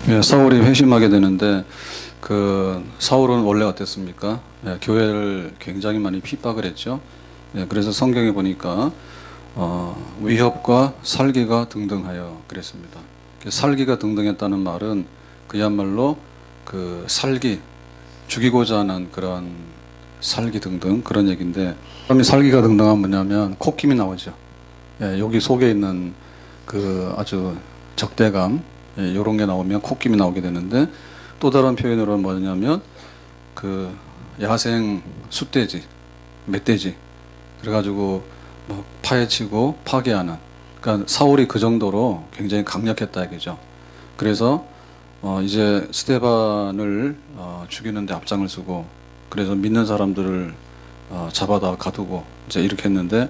예, 사울이 회심하게 되는데 사울은 원래 어땠습니까? 예, 교회를 굉장히 많이 핍박을 했죠. 예, 그래서 성경에 보니까 위협과 살기가 등등하여 그랬습니다. 살기가 등등했다는 말은 그야말로 살기, 죽이고자 하는 그런 살기 등등 그런 얘기인데, 그럼 살기가 등등하면 뭐냐면 콧김이 나오죠. 예, 여기 속에 있는 아주 적대감, 예, 이런 게 나오면 콧김이 나오게 되는데, 또 다른 표현으로는 뭐냐면 야생 숫돼지, 멧돼지, 그래가지고 뭐 파헤치고 파괴하는, 그러니까 사울이 그 정도로 굉장히 강력했다 이거죠. 그래서 이제 스데반을 죽이는데 앞장을 서고, 그래서 믿는 사람들을 잡아다 가두고 이제 이렇게 했는데,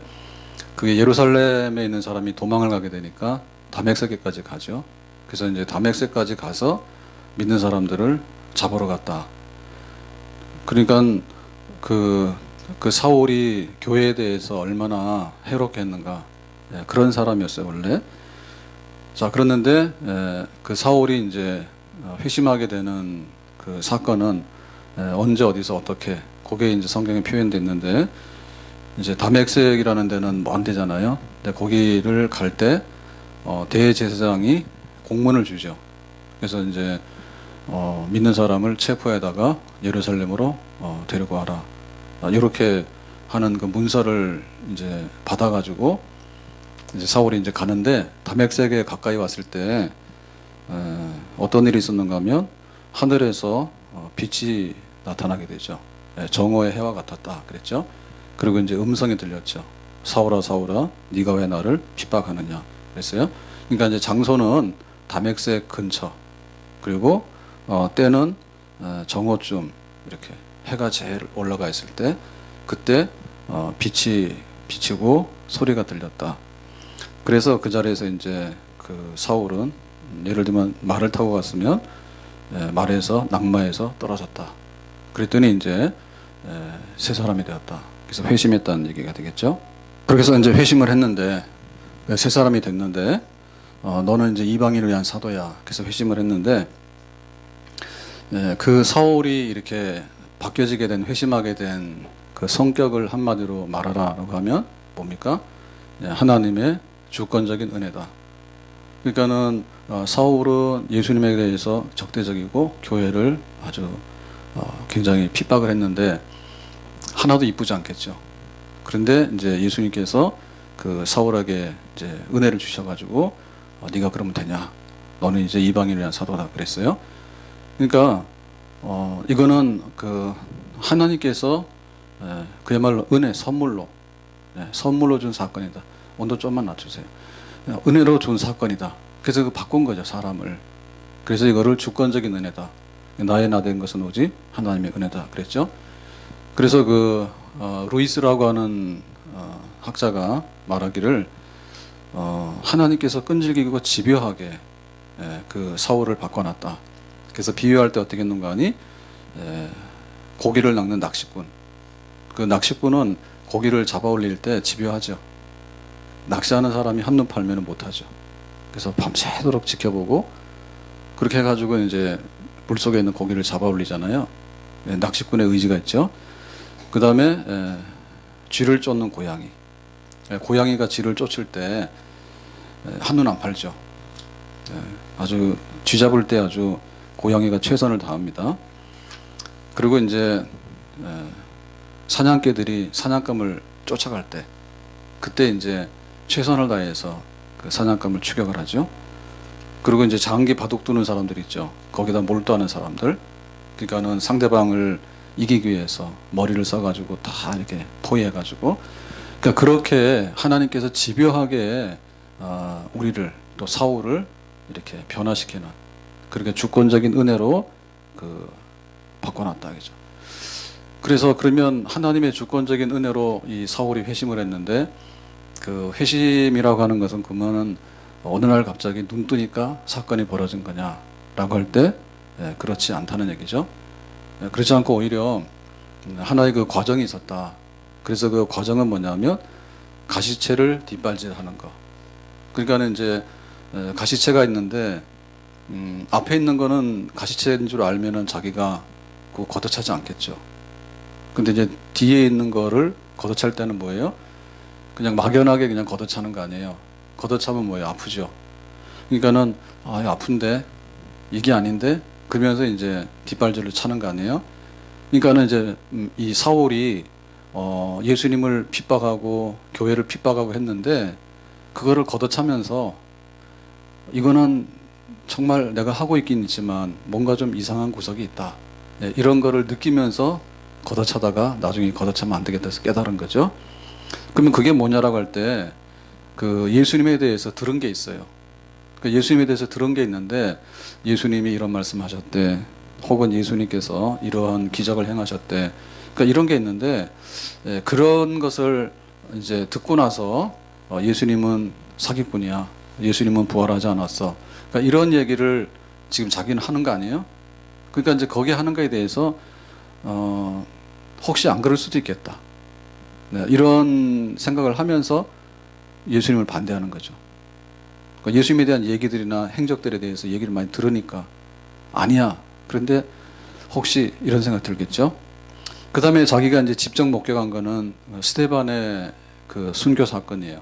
그게 예루살렘에 있는 사람이 도망을 가게 되니까 다메섹까지 가죠. 그래서 이제 다메섹까지 가서 믿는 사람들을 잡으러 갔다. 그러니까 그 사울이 교회에 대해서 얼마나 해롭게 했는가, 예, 그런 사람이었어요 원래. 자, 그랬는데 그 사울이 이제 회심하게 되는 그 사건은 언제 어디서 어떻게, 그게 이제 성경에 표현되어 있는데, 이제 다메섹이라는 데는 먼 데잖아요. 근데 거기를 갈 때 대제사장이 공문을 주죠. 그래서 이제 믿는 사람을 체포해다가 예루살렘으로 데리고 와라, 이렇게 하는 그 문서를 이제 받아가지고 이제 사울이 이제 가는데, 다메섹에 가까이 왔을 때 어떤 일이 있었는가 하면 하늘에서 빛이 나타나게 되죠. 예, 정오의 해와 같았다 그랬죠. 그리고 이제 음성이 들렸죠. 사울아 사울아 네가 왜 나를 핍박하느냐 그랬어요. 그러니까 이제 장소는 다메섹 근처, 그리고 때는 정오쯤, 이렇게 해가 제일 올라가 있을 때, 그때 빛이 비치고 소리가 들렸다. 그래서 그 자리에서 이제 그 사울은, 예를 들면 말을 타고 갔으면 말에서 낙마해서 떨어졌다. 그랬더니 이제 새 사람이 되었다. 그래서 회심했다는 얘기가 되겠죠. 그래서 이제 회심을 했는데, 새 사람이 됐는데, 너는 이제 이방인을 위한 사도야. 그래서 회심을 했는데, 그 사울이 이렇게 바뀌어지게 된, 회심하게 된 그 성격을 한마디로 말하라라고 하면 뭡니까? 하나님의 주권적인 은혜다. 그러니까는 사울은 예수님에 대해서 적대적이고 교회를 아주 굉장히 핍박을 했는데 하나도 이쁘지 않겠죠. 그런데 이제 예수님께서 그 사울에게 이제 은혜를 주셔가지고 네가 그러면 되냐? 너는 이제 이방인을 위한 사도다 그랬어요. 그러니까 이거는 그 하나님께서 그야말로 은혜, 선물로 선물로 준 사건이다. 온도 좀만 낮추세요. 은혜로 준 사건이다. 그래서 바꾼 거죠, 사람을. 그래서 이거를 주권적인 은혜다. 나의 나 된 것은 오직 하나님의 은혜다 그랬죠. 그래서 루이스라고 하는 학자가 말하기를 하나님께서 끈질기고 집요하게 그 사울을 바꿔놨다. 그래서 비유할 때 어떻게 했는가 하니, 고기를 낚는 낚시꾼. 그 낚시꾼은 고기를 잡아 올릴 때 집요하죠. 낚시하는 사람이 한눈 팔면 못하죠. 그래서 밤새도록 지켜보고, 그렇게 해가지고 이제 물속에 있는 고기를 잡아 올리잖아요. 낚시꾼의 의지가 있죠. 그 다음에 쥐를 쫓는 고양이. 고양이가 쥐를 쫓을 때 한눈 안 팔죠. 아주 쥐 잡을 때 아주 고양이가 최선을 다합니다. 그리고 이제 사냥개들이 사냥감을 쫓아갈 때, 그때 이제 최선을 다해서 그 사냥감을 추격을 하죠. 그리고 이제 장기 바둑 두는 사람들 있죠. 거기다 몰두하는 사람들. 그러니까는 상대방을 이기기 위해서 머리를 써가지고 다 이렇게 포위해가지고, 그러니까 그렇게 하나님께서 집요하게 우리를, 또 사울을 이렇게 변화시키는, 그렇게 주권적인 은혜로 바꿔놨다 그죠. 그래서 그러면 하나님의 주권적인 은혜로 이 사울이 회심을 했는데, 그 회심이라고 하는 것은 그러면은 어느 날 갑자기 눈 뜨니까 사건이 벌어진 거냐라고 할 때 그렇지 않다는 얘기죠. 그렇지 않고 오히려 하나의 그 과정이 있었다. 그래서 그 과정은 뭐냐면 가시체를 뒷발질하는 거. 그러니까는 이제 가시체가 있는데 앞에 있는 거는 가시체인 줄 알면은 자기가 그 걷어차지 않겠죠. 근데 이제 뒤에 있는 거를 걷어찰 때는 뭐예요? 그냥 막연하게 그냥 걷어차는 거 아니에요. 걷어차면 뭐예요? 아프죠. 그러니까는 이거 아픈데 이게 아닌데 그러면서 이제 뒷발질을 차는 거 아니에요. 그러니까는 이제 이 사울이 예수님을 핍박하고 교회를 핍박하고 했는데 그거를 걷어차면서 이거는 정말 내가 하고 있긴 있지만 뭔가 좀 이상한 구석이 있다. 네, 이런 거를 느끼면서 걷어차다가 나중에 걷어차면 안 되겠다 해서 깨달은 거죠. 그러면 그게 뭐냐라고 할 때 그 예수님에 대해서 들은 게 있어요. 그 예수님에 대해서 들은 게 있는데 예수님이 이런 말씀하셨대. 혹은 예수님께서 이러한 기적을 행하셨대. 그러니까 이런 게 있는데 그런 것을 이제 듣고 나서 예수님은 사기꾼이야. 예수님은 부활하지 않았어. 그러니까 이런 얘기를 지금 자기는 하는 거 아니에요? 그러니까 이제 거기 하는 거에 대해서 혹시 안 그럴 수도 있겠다. 네, 이런 생각을 하면서 예수님을 반대하는 거죠. 그러니까 예수님에 대한 얘기들이나 행적들에 대해서 얘기를 많이 들으니까 아니야. 그런데 혹시 이런 생각 들겠죠. 그 다음에 자기가 이제 직접 목격한 거는 스데반의 그 순교 사건이에요.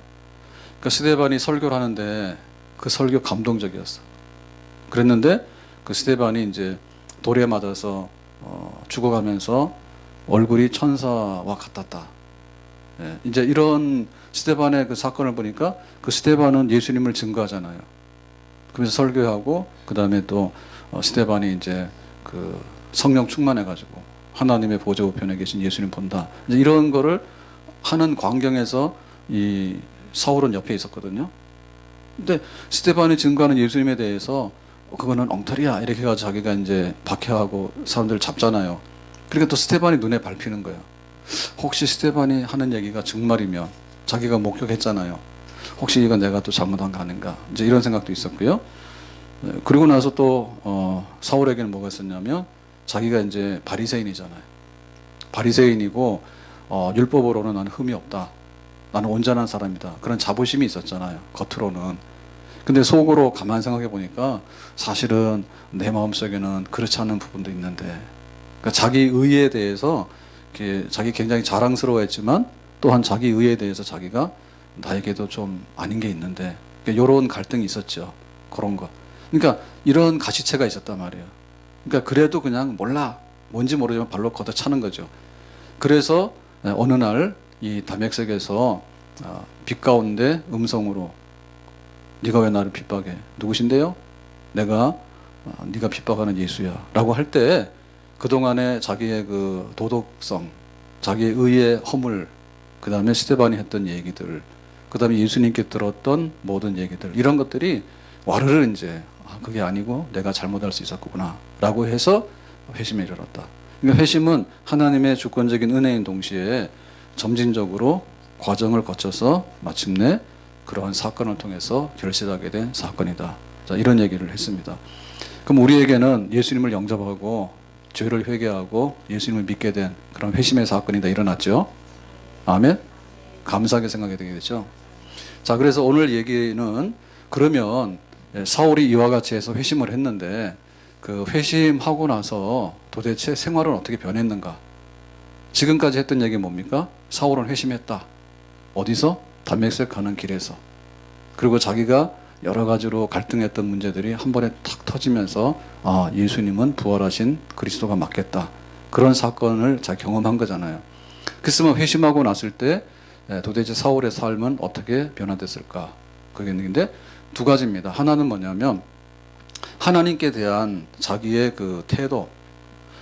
그러니까 스데반이 설교를 하는데 그 설교 감동적이었어. 그랬는데 그 스데반이 이제 돌에 맞아서 죽어가면서 얼굴이 천사와 같았다. 예, 이제 이런 스데반의 그 사건을 보니까 그 스데반은 예수님을 증거하잖아요. 그러면서 설교하고 그 다음에 또 스데반이 이제 그 성령 충만해가지고 하나님의 보좌 우편에 계신 예수님 본다. 이제 이런 거를 하는 광경에서 이 사울은 옆에 있었거든요. 근데 스데반이 증거하는 예수님에 대해서 그거는 엉터리야 이렇게 해가지고 자기가 이제 박해하고 사람들을 잡잖아요. 그러니까 또 스데반이 눈에 밟히는 거예요. 혹시 스데반이 하는 얘기가 정말이면 자기가 목격했잖아요. 혹시 이건 내가 또 잘못한 거 아닌가 이제 이런 생각도 있었고요. 그리고 나서 또 사울에게는 뭐가 있었냐면 자기가 이제 바리새인이잖아요. 바리새인이고 율법으로는 나는 흠이 없다. 나는 온전한 사람이다. 그런 자부심이 있었잖아요. 겉으로는. 근데 속으로 가만 생각해 보니까 사실은 내 마음속에는 그렇지 않은 부분도 있는데 그러니까 자기 의에 대해서 자기 굉장히 자랑스러워했지만 또한 자기 의에 대해서 자기가 나에게도 좀 아닌 게 있는데 그러니까 이런 갈등이 있었죠. 그런 거. 그러니까 이런 가시체가 있었단 말이에요. 그러니까 그래도 그냥 몰라. 뭔지 모르지만 발로 걷어차는 거죠. 그래서 어느 날 이 다메섹에서 빛 가운데 음성으로 네가 왜 나를 핍박해? 누구신데요? 내가 네가 핍박하는 예수야 라고 할 때 그동안에 자기의 그 도덕성, 자기의 의의 허물, 그 다음에 스데반이 했던 얘기들, 그 다음에 예수님께 들었던 모든 얘기들 이런 것들이 와르르 이제 그게 아니고 내가 잘못할 수 있었구나 라고 해서 회심에 이르렀다. 그러니까 회심은 하나님의 주권적인 은혜인 동시에 점진적으로 과정을 거쳐서 마침내 그러한 사건을 통해서 결실하게 된 사건이다. 자, 이런 얘기를 했습니다. 그럼 우리에게는 예수님을 영접하고 죄를 회개하고 예수님을 믿게 된 그런 회심의 사건이 다 일어났죠. 아멘. 감사하게 생각이 되게 되죠. 자, 그래서 오늘 얘기는 그러면 사울이 이와 같이 해서 회심을 했는데 그 회심하고 나서 도대체 생활은 어떻게 변했는가? 지금까지 했던 얘기 뭡니까? 사울은 회심했다. 어디서? 다메섹 가는 길에서. 그리고 자기가 여러 가지로 갈등했던 문제들이 한 번에 탁 터지면서 예수님은 부활하신 그리스도가 맞겠다. 그런 사건을 잘 경험한 거잖아요. 그랬으면 회심하고 났을 때 도대체 사울의 삶은 어떻게 변화됐을까? 그게 있는데 두 가지입니다. 하나는 뭐냐면 하나님께 대한 자기의 그 태도,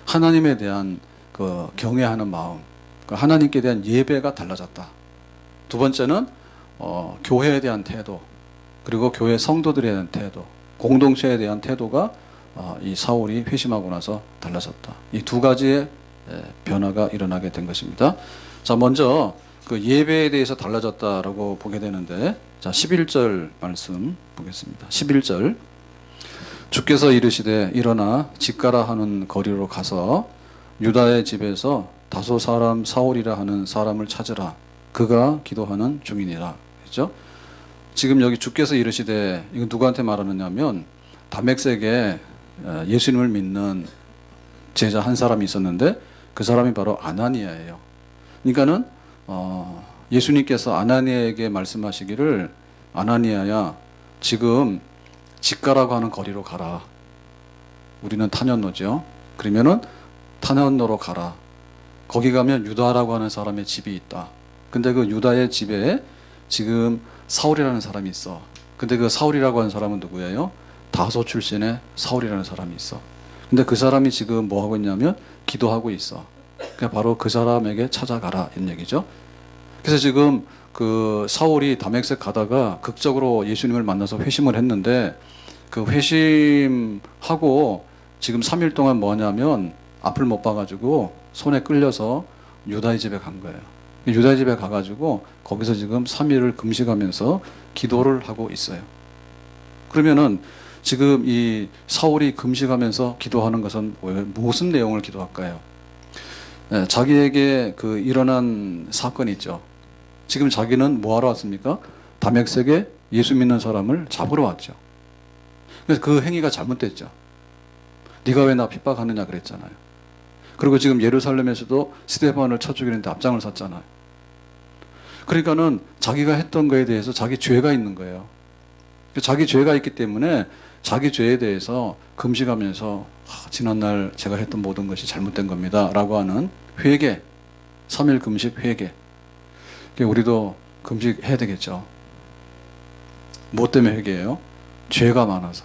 하나님에 대한 그 경외하는 마음, 하나님께 대한 예배가 달라졌다. 두 번째는 교회에 대한 태도, 그리고 교회 성도들에 대한 태도, 공동체에 대한 태도가 이 사울이 회심하고 나서 달라졌다. 이 두 가지의 변화가 일어나게 된 것입니다. 자, 먼저 그 예배에 대해서 달라졌다라고 보게 되는데, 자, 11절 말씀 보겠습니다. 11절. 주께서 이르시되 일어나 집가라 하는 거리로 가서 유다의 집에서 다소 사람 사울이라 하는 사람을 찾으라. 그가 기도하는 중이니라. 그죠? 지금 여기 주께서 이르시되 이건 누구한테 말하느냐면 다맥색에 예수님을 믿는 제자 한 사람이 있었는데 그 사람이 바로 아나니아예요. 그러니까는 예수님께서 아나니아에게 말씀하시기를 아나니아야 지금 직가라고 하는 거리로 가라. 우리는 탄현로죠. 그러면은 탄현로로 가라. 거기 가면 유다라고 하는 사람의 집이 있다. 근데 그 유다의 집에 지금 사울이라는 사람이 있어. 근데 그 사울이라고 하는 사람은 누구예요? 다소 출신의 사울이라는 사람이 있어. 근데 그 사람이 지금 뭐 하고 있냐면 기도하고 있어. 그러니까 바로 그 사람에게 찾아가라 이런 얘기죠. 그래서 지금 그 사울이 다메섹 가다가 극적으로 예수님을 만나서 회심을 했는데 그 회심하고 지금 3일 동안 뭐냐면 앞을 못 봐가지고 손에 끌려서 유다의 집에 간 거예요. 유다의 집에 가가지고 거기서 지금 3일을 금식하면서 기도를 하고 있어요. 그러면은 지금 이 사울이 금식하면서 기도하는 것은 무슨 내용을 기도할까요? 네, 자기에게 그 일어난 사건이 있죠. 지금 자기는 뭐 하러 왔습니까? 다맥색에 예수 믿는 사람을 잡으러 왔죠. 그래서 그 행위가 잘못됐죠. 네가 왜 나 핍박하느냐 그랬잖아요. 그리고 지금 예루살렘에서도 스데반을 쳐 죽이는데 앞장을 섰잖아요. 그러니까는 자기가 했던 거에 대해서 자기 죄가 있는 거예요. 자기 죄가 있기 때문에 자기 죄에 대해서 금식하면서 지난날 제가 했던 모든 것이 잘못된 겁니다 라고 하는 회개, 3일 금식 회개. 우리도 금식해야 되겠죠. 뭐 때문에 회개해요? 죄가 많아서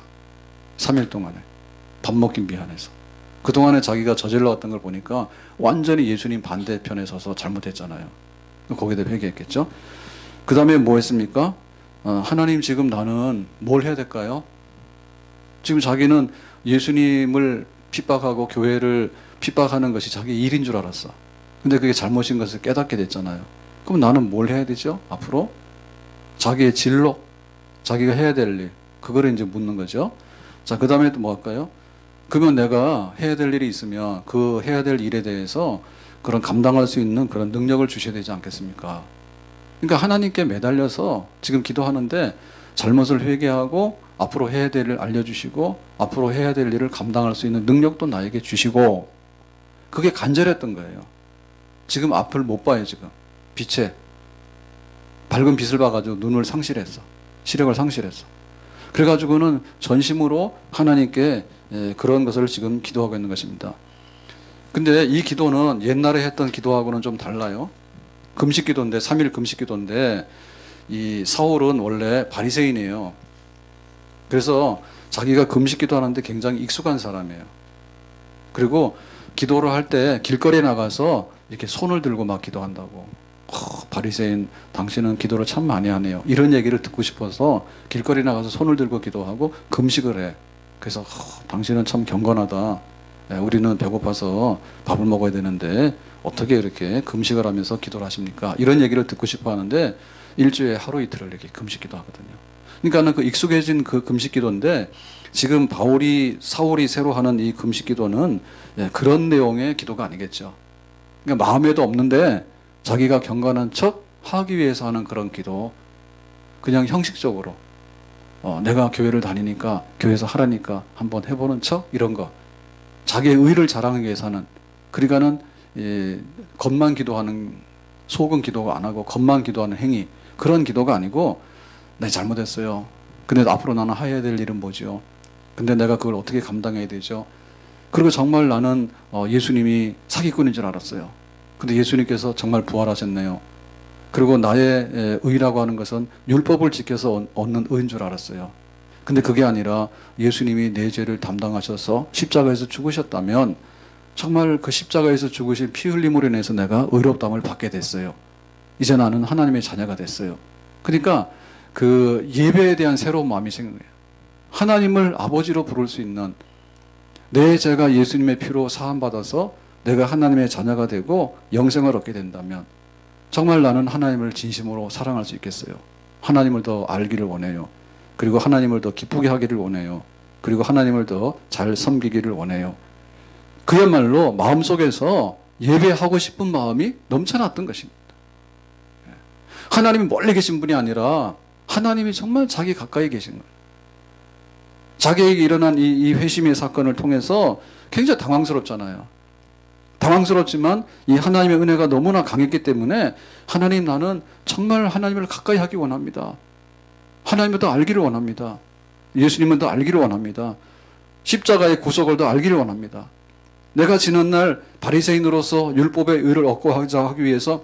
3일 동안에 밥 먹기 미안해서 그동안에 자기가 저질러왔던 걸 보니까 완전히 예수님 반대편에 서서 잘못했잖아요. 거기에 대해 회개했겠죠. 그 다음에 뭐 했습니까? 하나님 지금 나는 뭘 해야 될까요? 지금 자기는 예수님을 핍박하고 교회를 핍박하는 것이 자기 일인 줄 알았어. 근데 그게 잘못인 것을 깨닫게 됐잖아요. 그럼 나는 뭘 해야 되죠? 앞으로? 자기의 진로, 자기가 해야 될 일, 그거를 이제 묻는 거죠. 자, 그 다음에 또 뭐 할까요? 그러면 내가 해야 될 일이 있으면 그 해야 될 일에 대해서 그런 감당할 수 있는 그런 능력을 주셔야 되지 않겠습니까? 그러니까 하나님께 매달려서 지금 기도하는데 잘못을 회개하고 앞으로 해야 될 일을 알려주시고 앞으로 해야 될 일을 감당할 수 있는 능력도 나에게 주시고 그게 간절했던 거예요. 지금 앞을 못 봐요. 지금 빛에 밝은 빛을 봐가지고 눈을 상실했어. 시력을 상실했어. 그래가지고는 전심으로 하나님께 그런 것을 지금 기도하고 있는 것입니다. 근데 이 기도는 옛날에 했던 기도하고는 좀 달라요. 금식 기도인데 3일 금식 기도인데 이 사울은 원래 바리새인이에요. 그래서 자기가 금식 기도하는데 굉장히 익숙한 사람이에요. 그리고 기도를 할 때 길거리에 나가서 이렇게 손을 들고 막 기도한다고. 바리새인 당신은 기도를 참 많이 하네요. 이런 얘기를 듣고 싶어서 길거리 나가서 손을 들고 기도하고 금식을 해. 그래서 당신은 참 경건하다. 우리는 배고파서 밥을 먹어야 되는데 어떻게 이렇게 금식을 하면서 기도를 하십니까? 이런 얘기를 듣고 싶어 하는데 일주일에 하루 이틀을 이렇게 금식 기도하거든요. 그러니까는 그 익숙해진 그 금식 기도인데 지금 사울이 새로 하는 이 금식 기도는 그런 내용의 기도가 아니겠죠. 그러니까 마음에도 없는데 자기가 경건한 척 하기 위해서 하는 그런 기도. 그냥 형식적으로 내가 교회를 다니니까 교회에서 하라니까 한번 해보는 척 이런 거. 자기의 의를 자랑하기 위해서 하는. 그러니까는 겉만 기도하는 속은 기도가 안 하고 겉만 기도하는 행위. 그런 기도가 아니고 내 잘못했어요. 근데 앞으로 나는 해야 될 일은 뭐죠? 근데 내가 그걸 어떻게 감당해야 되죠? 그리고 정말 나는 예수님이 사기꾼인 줄 알았어요. 근데 예수님께서 정말 부활하셨네요. 그리고 나의 의라고 하는 것은 율법을 지켜서 얻는 의인 줄 알았어요. 근데 그게 아니라 예수님이 내 죄를 담당하셔서 십자가에서 죽으셨다면 정말 그 십자가에서 죽으신 피 흘림으로 인해서 내가 의롭다함을 받게 됐어요. 이제 나는 하나님의 자녀가 됐어요. 그러니까 그 예배에 대한 새로운 마음이 생긴 거예요. 하나님을 아버지로 부를 수 있는 내 죄가 예수님의 피로 사함받아서 내가 하나님의 자녀가 되고 영생을 얻게 된다면 정말 나는 하나님을 진심으로 사랑할 수 있겠어요. 하나님을 더 알기를 원해요. 그리고 하나님을 더 기쁘게 하기를 원해요. 그리고 하나님을 더 잘 섬기기를 원해요. 그야말로 마음속에서 예배하고 싶은 마음이 넘쳐났던 것입니다. 하나님이 멀리 계신 분이 아니라 하나님이 정말 자기 가까이 계신 거예요. 자기에게 일어난 이 회심의 사건을 통해서 굉장히 당황스럽잖아요. 당황스럽지만 이 하나님의 은혜가 너무나 강했기 때문에 하나님, 나는 정말 하나님을 가까이 하기 원합니다. 하나님을 더 알기를 원합니다. 예수님은 더 알기를 원합니다. 십자가의 구속을 더 알기를 원합니다. 내가 지난날 바리새인으로서 율법의 의를 얻고자 하기 위해서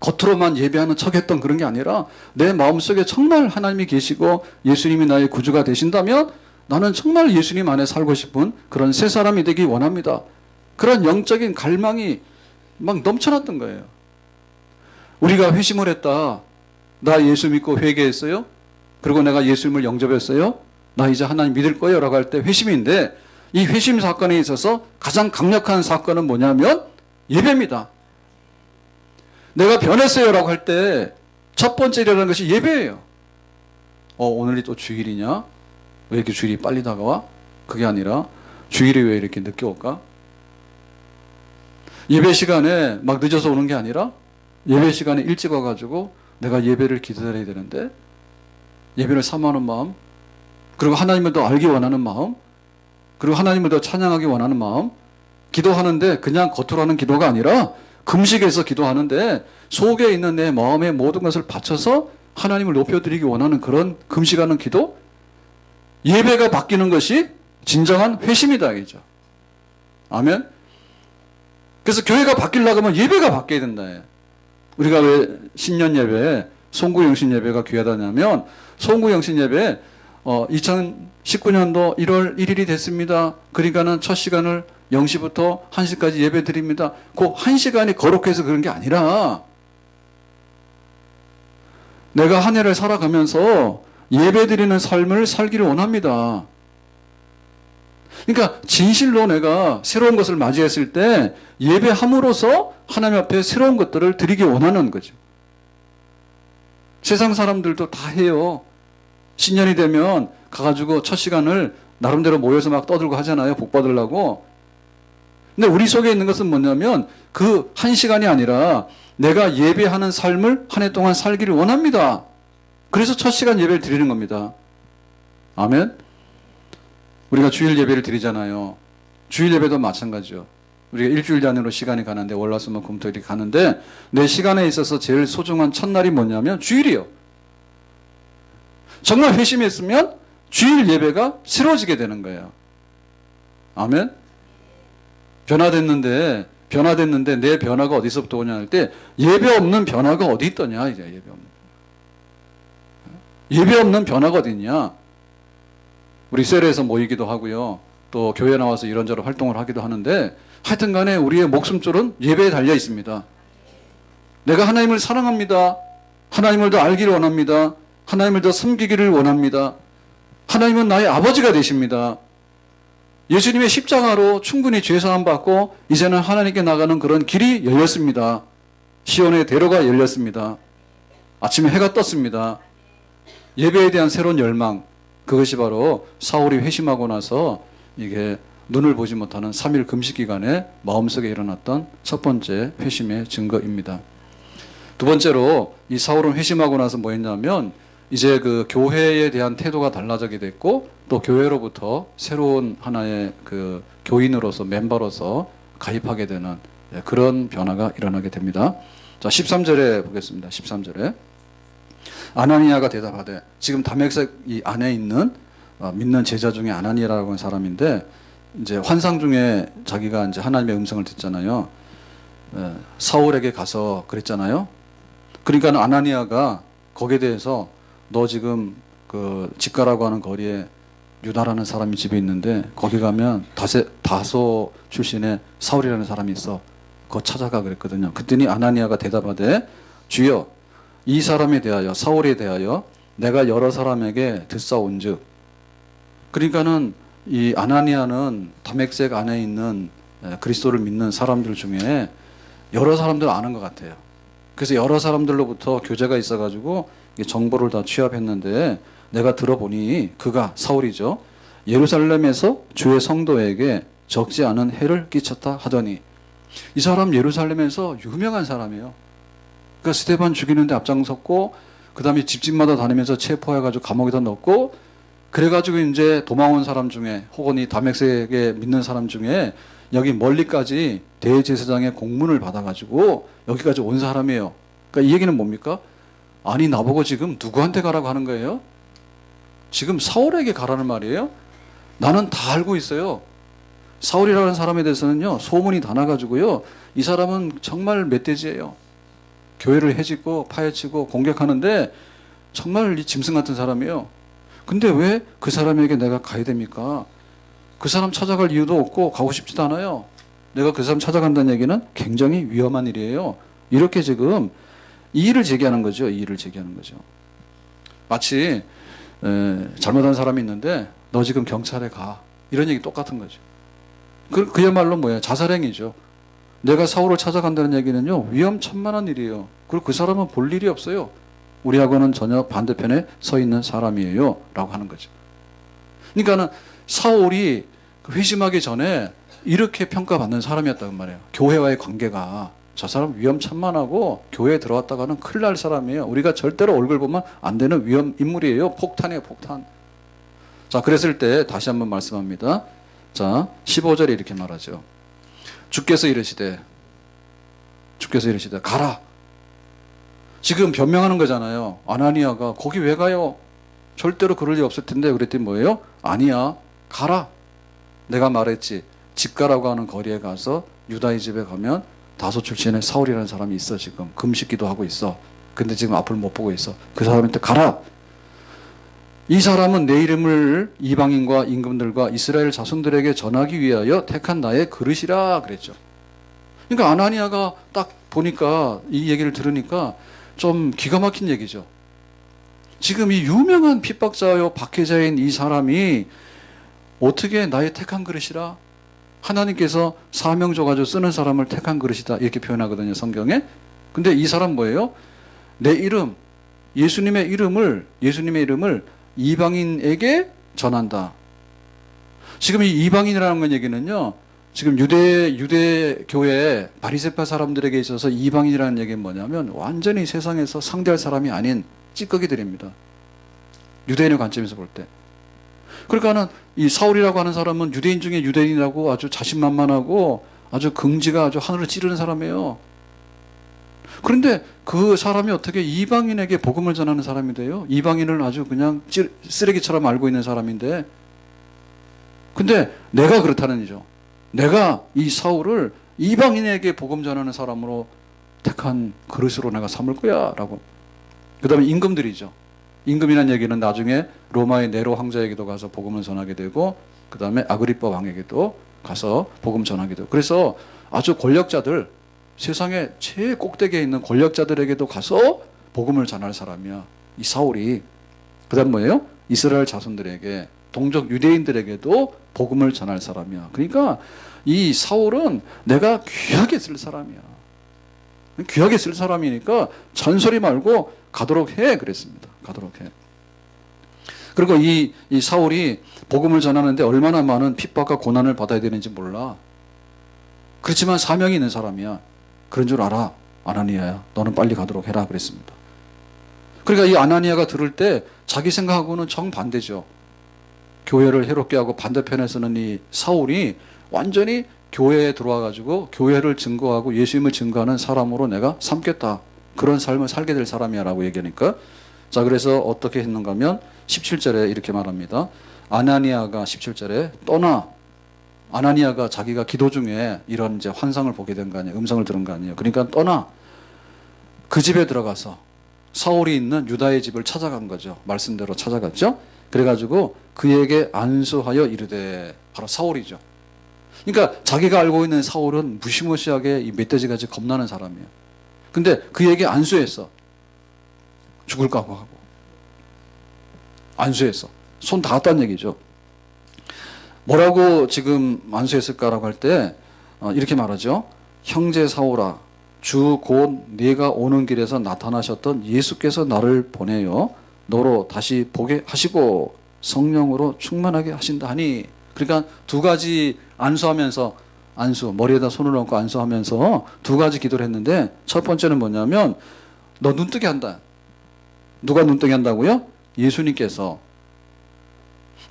겉으로만 예배하는 척했던 그런 게 아니라 내 마음속에 정말 하나님이 계시고 예수님이 나의 구주가 되신다면 나는 정말 예수님 안에 살고 싶은 그런 새 사람이 되기 원합니다. 그런 영적인 갈망이 막 넘쳐났던 거예요. 우리가 회심을 했다. 나 예수 믿고 회개했어요. 그리고 내가 예수님을 영접했어요. 나 이제 하나님 믿을 거예요 라고 할 때 회심인데, 이 회심 사건에 있어서 가장 강력한 사건은 뭐냐면 예배입니다. 내가 변했어요 라고 할 때 첫 번째 일어나는 것이 예배예요. 오늘이 또 주일이냐? 왜 이렇게 주일이 빨리 다가와? 그게 아니라 주일이 왜 이렇게 늦게 올까? 예배 시간에 막 늦어서 오는 게 아니라 예배 시간에 일찍 와가지고 내가 예배를 기다려야 되는데, 예배를 사모하는 마음, 그리고 하나님을 더 알기 원하는 마음, 그리고 하나님을 더 찬양하기 원하는 마음, 기도하는데 그냥 겉으로 하는 기도가 아니라 금식해서 기도하는데 속에 있는 내 마음의 모든 것을 바쳐서 하나님을 높여드리기 원하는 그런 금식하는 기도, 예배가 바뀌는 것이 진정한 회심이다 이죠. 아멘. 그래서 교회가 바뀌려고 하면 예배가 바뀌어야 된다. 우리가 왜 신년 예배에 송구영신 예배가 귀하다냐면, 송구영신 예배에 2019년도 1월 1일이 됐습니다. 그러니까는 첫 시간을 0시부터 1시까지 예배 드립니다. 그 1시간이 거룩해서 그런 게 아니라 내가 한 해를 살아가면서 예배 드리는 삶을 살기를 원합니다. 그러니까 진실로 내가 새로운 것을 맞이했을 때 예배함으로써 하나님 앞에 새로운 것들을 드리기 원하는 거죠. 세상 사람들도 다 해요. 신년이 되면 가가지고 첫 시간을 나름대로 모여서 막 떠들고 하잖아요. 복 받으려고. 근데 우리 속에 있는 것은 뭐냐면 그 한 시간이 아니라 내가 예배하는 삶을 한 해 동안 살기를 원합니다. 그래서 첫 시간 예배를 드리는 겁니다. 아멘. 우리가 주일 예배를 드리잖아요. 주일 예배도 마찬가지죠. 우리가 일주일 단위로 시간이 가는데 월화수목 금토 일이 가는데 내 시간에 있어서 제일 소중한 첫날이 뭐냐면 주일이요. 정말 회심했으면 주일 예배가 새로워지게 되는 거예요. 아멘. 변화됐는데 내 변화가 어디서부터 오냐 할 때 예배 없는 변화가 어디 있더냐 이제. 예배 없는 변화가 어디 있냐. 우리 셀에서 모이기도 하고요. 또 교회 나와서 이런저런 활동을 하기도 하는데 하여튼 간에 우리의 목숨줄은 예배에 달려 있습니다. 내가 하나님을 사랑합니다. 하나님을 더 알기를 원합니다. 하나님을 더 섬기기를 원합니다. 하나님은 나의 아버지가 되십니다. 예수님의 십자가로 충분히 죄사함 받고 이제는 하나님께 나가는 그런 길이 열렸습니다. 시온의 대로가 열렸습니다. 아침에 해가 떴습니다. 예배에 대한 새로운 열망, 그것이 바로 사울이 회심하고 나서 이게 눈을 보지 못하는 3일 금식 기간에 마음속에 일어났던 첫 번째 회심의 증거입니다. 두 번째로 이 사울은 회심하고 나서 뭐 했냐면 이제 그 교회에 대한 태도가 달라지게 됐고 또 교회로부터 새로운 하나의 그 교인으로서 멤버로서 가입하게 되는 그런 변화가 일어나게 됩니다. 자, 13절에 보겠습니다. 13절에 아나니아가 대답하되, 지금 다메섹 이 안에 있는 믿는 제자 중에 아나니아라고 하는 사람인데 이제 환상 중에 자기가 이제 하나님의 음성을 듣잖아요. 사울에게 가서 그랬잖아요. 그러니까 아나니아가 거기에 대해서 너 지금 그 직가라고 하는 거리에 유다라는 사람이 집에 있는데 거기 가면 다소 출신의 사울이라는 사람이 있어. 그거 찾아가 그랬거든요. 그랬더니 아나니아가 대답하되, 주여 이 사람에 대하여, 사울에 대하여 내가 여러 사람에게 듣사온즉. 그러니까는 이 아나니아는 다메섹 안에 있는 그리스도를 믿는 사람들 중에 여러 사람들 아는 것 같아요. 그래서 여러 사람들로부터 교제가 있어가지고 정보를 다 취합했는데 내가 들어보니 그가, 사울이죠, 예루살렘에서 주의 성도에게 적지 않은 해를 끼쳤다 하더니. 이 사람 예루살렘에서 유명한 사람이에요. 그러니까 스데반 죽이는데 앞장섰고 그 다음에 집집마다 다니면서 체포해가지고 감옥에다 넣고 그래가지고 이제 도망온 사람 중에 혹은 이 다메섹에 믿는 사람 중에 여기 멀리까지 대제사장의 공문을 받아가지고 여기까지 온 사람이에요. 그러니까 이 얘기는 뭡니까? 아니 나보고 지금 누구한테 가라고 하는 거예요? 지금 사울에게 가라는 말이에요? 나는 다 알고 있어요. 사울이라는 사람에 대해서는요, 소문이 다 나가지고요, 이 사람은 정말 멧돼지예요. 교회를 해집고 파헤치고 공격하는데 정말 이 짐승 같은 사람이에요. 근데 왜 그 사람에게 내가 가야 됩니까? 그 사람 찾아갈 이유도 없고 가고 싶지도 않아요. 내가 그 사람 찾아간다는 얘기는 굉장히 위험한 일이에요. 이렇게 지금 이의를 제기하는 거죠. 이의를 제기하는 거죠. 마치 잘못한 사람이 있는데 너 지금 경찰에 가. 이런 얘기 똑같은 거죠. 그야말로 뭐야? 자살행위죠. 내가 사울을 찾아간다는 얘기는요, 위험천만한 일이에요. 그리고 그 사람은 볼 일이 없어요. 우리하고는 전혀 반대편에 서 있는 사람이에요. 라고 하는 거죠. 그러니까는 사울이 회심하기 전에 이렇게 평가받는 사람이었단 말이에요. 교회와의 관계가. 저 사람 위험천만하고 교회에 들어왔다가는 큰일 날 사람이에요. 우리가 절대로 얼굴 보면 안 되는 위험 인물이에요. 폭탄이에요, 폭탄. 자, 그랬을 때 다시 한번 말씀합니다. 자, 15절에 이렇게 말하죠. 주께서 이르시되 가라. 지금 변명하는 거잖아요. 아나니아가 거기 왜 가요? 절대로 그럴 리 없을 텐데. 그랬더니 뭐예요? 아니야, 가라. 내가 말했지. 집가라고 하는 거리에 가서 유다의 집에 가면 다소 출신의 사울이라는 사람이 있어. 지금 금식기도 하고 있어. 근데 지금 앞을 못 보고 있어. 그 사람한테 가라. 이 사람은 내 이름을 이방인과 임금들과 이스라엘 자손들에게 전하기 위하여 택한 나의 그릇이라 그랬죠. 그러니까 아나니아가 딱 보니까 이 얘기를 들으니까 좀 기가 막힌 얘기죠. 지금 이 유명한 핍박자요 박해자인 이 사람이 어떻게 나의 택한 그릇이라? 하나님께서 사명 줘가지고 쓰는 사람을 택한 그릇이다. 이렇게 표현하거든요, 성경에. 근데 이 사람 뭐예요? 내 이름, 예수님의 이름을 이방인에게 전한다. 지금 이 이방인이라는 건 얘기는요, 지금 유대 교회 바리새파 사람들에게 있어서 이방인이라는 얘기는 뭐냐면 완전히 세상에서 상대할 사람이 아닌 찌꺼기들입니다. 유대인의 관점에서 볼 때. 그러니까는 이 사울이라고 하는 사람은 유대인 중에 유대인이라고 아주 자신만만하고 아주 긍지가 아주 하늘을 찌르는 사람이에요. 그런데 그 사람이 어떻게 이방인에게 복음을 전하는 사람이 돼요? 이방인을 아주 그냥 쓰레기처럼 알고 있는 사람인데. 근데 내가 그렇다는 이죠. 내가 이 사울을 이방인에게 복음 전하는 사람으로 택한 그릇으로 내가 삼을 거야 라고. 그 다음에 임금들이죠. 임금이라는 얘기는 나중에 로마의 네로 황제에게도 가서 복음을 전하게 되고, 그 다음에 아그리빠 왕에게도 가서 복음 전하게 되고, 그래서 아주 권력자들, 세상의 제일 꼭대기에 있는 권력자들에게도 가서 복음을 전할 사람이야, 이 사울이. 그 다음 뭐예요? 이스라엘 자손들에게, 동족 유대인들에게도 복음을 전할 사람이야. 그러니까 이 사울은 내가 귀하게 쓸 사람이야. 귀하게 쓸 사람이니까 잔소리 말고 가도록 해. 그랬습니다. 가도록 해. 그리고 이 사울이 복음을 전하는데 얼마나 많은 핍박과 고난을 받아야 되는지 몰라. 그렇지만 사명이 있는 사람이야. 그런 줄 알아. 아나니아야, 너는 빨리 가도록 해라. 그랬습니다. 그러니까 이 아나니아가 들을 때 자기 생각하고는 정반대죠. 교회를 해롭게 하고 반대편에서는 이 사울이 완전히 교회에 들어와가지고 교회를 증거하고 예수님을 증거하는 사람으로 내가 삼겠다. 그런 삶을 살게 될 사람이야 라고 얘기하니까, 자, 그래서 어떻게 했는가 하면 17절에 이렇게 말합니다. 아나니아가 17절에 떠나. 아나니아가 자기가 기도 중에 이런 이제 환상을 보게 된 거 아니에요. 음성을 들은 거 아니에요. 그러니까 떠나 그 집에 들어가서 사울이 있는 유다의 집을 찾아간 거죠. 말씀대로 찾아갔죠. 그래가지고 그에게 안수하여 이르되, 바로 사울이죠. 그러니까 자기가 알고 있는 사울은 무시무시하게 이 멧돼지같이 겁나는 사람이에요. 근데 그에게 안수했어. 죽을 각오하고 안수했어. 손 닿았다는 얘기죠. 뭐라고 지금 안수했을까라고 할 때 이렇게 말하죠. 형제 사울아, 주 곧 네가 오는 길에서 나타나셨던 예수께서 나를 보내요 너로 다시 보게 하시고 성령으로 충만하게 하신다 하니. 그러니까 두 가지 안수하면서, 머리에다 손을 얹고 안수하면서 두 가지 기도를 했는데, 첫 번째는 뭐냐면 너 눈뜨게 한다. 누가 눈뜨게 한다고요? 예수님께서.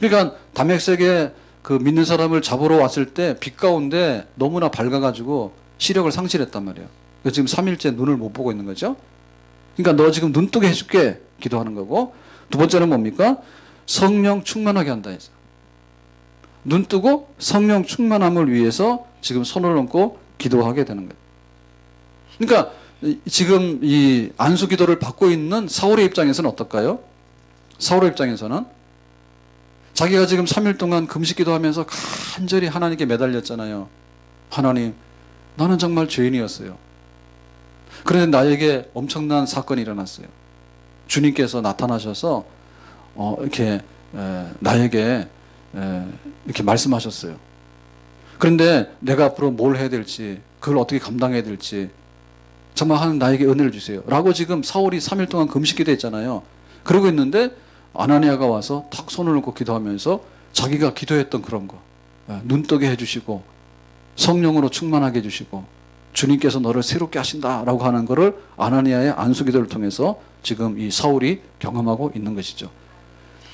그러니까 다메섹에 그 믿는 사람을 잡으러 왔을 때 빛 가운데 너무나 밝아가지고 시력을 상실했단 말이에요. 그래서 지금 3일째 눈을 못 보고 있는 거죠. 그러니까 너 지금 눈 뜨게 해줄게 기도하는 거고, 두 번째는 뭡니까? 성령 충만하게 한다 해서 눈 뜨고 성령 충만함을 위해서 지금 손을 얹고 기도하게 되는 거예요. 그러니까 지금 이 안수 기도를 받고 있는 사울의 입장에서는 어떨까요? 사울의 입장에서는 자기가 지금 3일 동안 금식 기도하면서 간절히 하나님께 매달렸잖아요. 하나님, 나는 정말 죄인이었어요. 그런데 나에게 엄청난 사건이 일어났어요. 주님께서 나타나셔서 이렇게 나에게 이렇게 말씀하셨어요. 그런데 내가 앞으로 뭘 해야 될지, 그걸 어떻게 감당해야 될지 정말 하나님 나에게 은혜를 주세요 라고 지금 사울이 3일 동안 금식 기도했잖아요. 그러고 있는데 아나니아가 와서 탁 손을 얹고 기도하면서 자기가 기도했던 그런 거, 눈 뜨게 해주시고 성령으로 충만하게 해주시고 주님께서 너를 새롭게 하신다라고 하는 것을 아나니아의 안수 기도를 통해서 지금 이 사울이 경험하고 있는 것이죠.